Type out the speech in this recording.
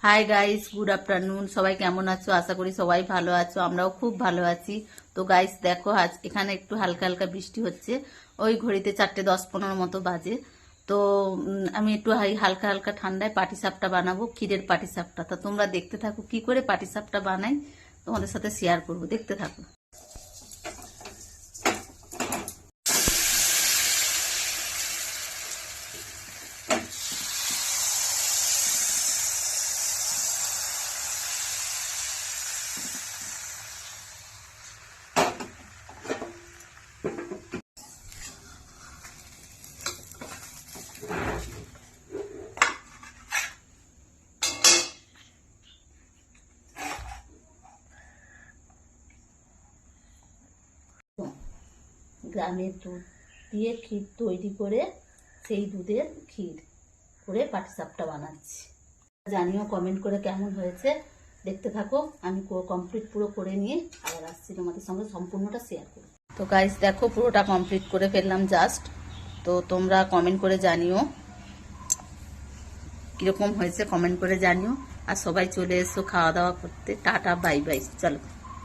Hi guys, good afternoon. সবাই কেমন আছো? আশা করি সবাই ভালো আছো, আমরাও খুব ভালো আছি। তো গাইস দেখো, আজ এখানে একটু হালকা হালকা বৃষ্টি হচ্ছে। ওই ঘড়িতে 4:10-15 মতো বাজে। তো আমি একটু হালকা হালকা ঠান্ডায় পাটিসাপটা বানাবো, ক্ষীরের পাটিসাপটা। তো তোমরা দেখতে থাকো কি করে পাটিসাপটা বানাই, তোমাদের সাথে শেয়ার করবো, দেখতে থাকো। গ্রামের দুধ দিয়ে ক্ষীর তৈরি করে সেই দুধের ক্ষীর করে পাটিসাপটা বানাচ্ছি। জানিও কমেন্ট করে কেমন হয়েছে, দেখতে থাকো। আমি কমপ্লিট পুরো করে নিয়ে আবার আসছি তোমাদের সঙ্গে সম্পূর্ণটা শেয়ার করব। তো গাইস দেখো, পুরোটা কমপ্লিট করে ফেললাম জাস্ট। তো তোমরা কমেন্ট করে জানিও কিরকম হয়েছে, কমেন্ট করে জানিও। আর সবাই চলে এসো খাওয়া দাওয়া করতে। টাটা বাই বাই, চলো।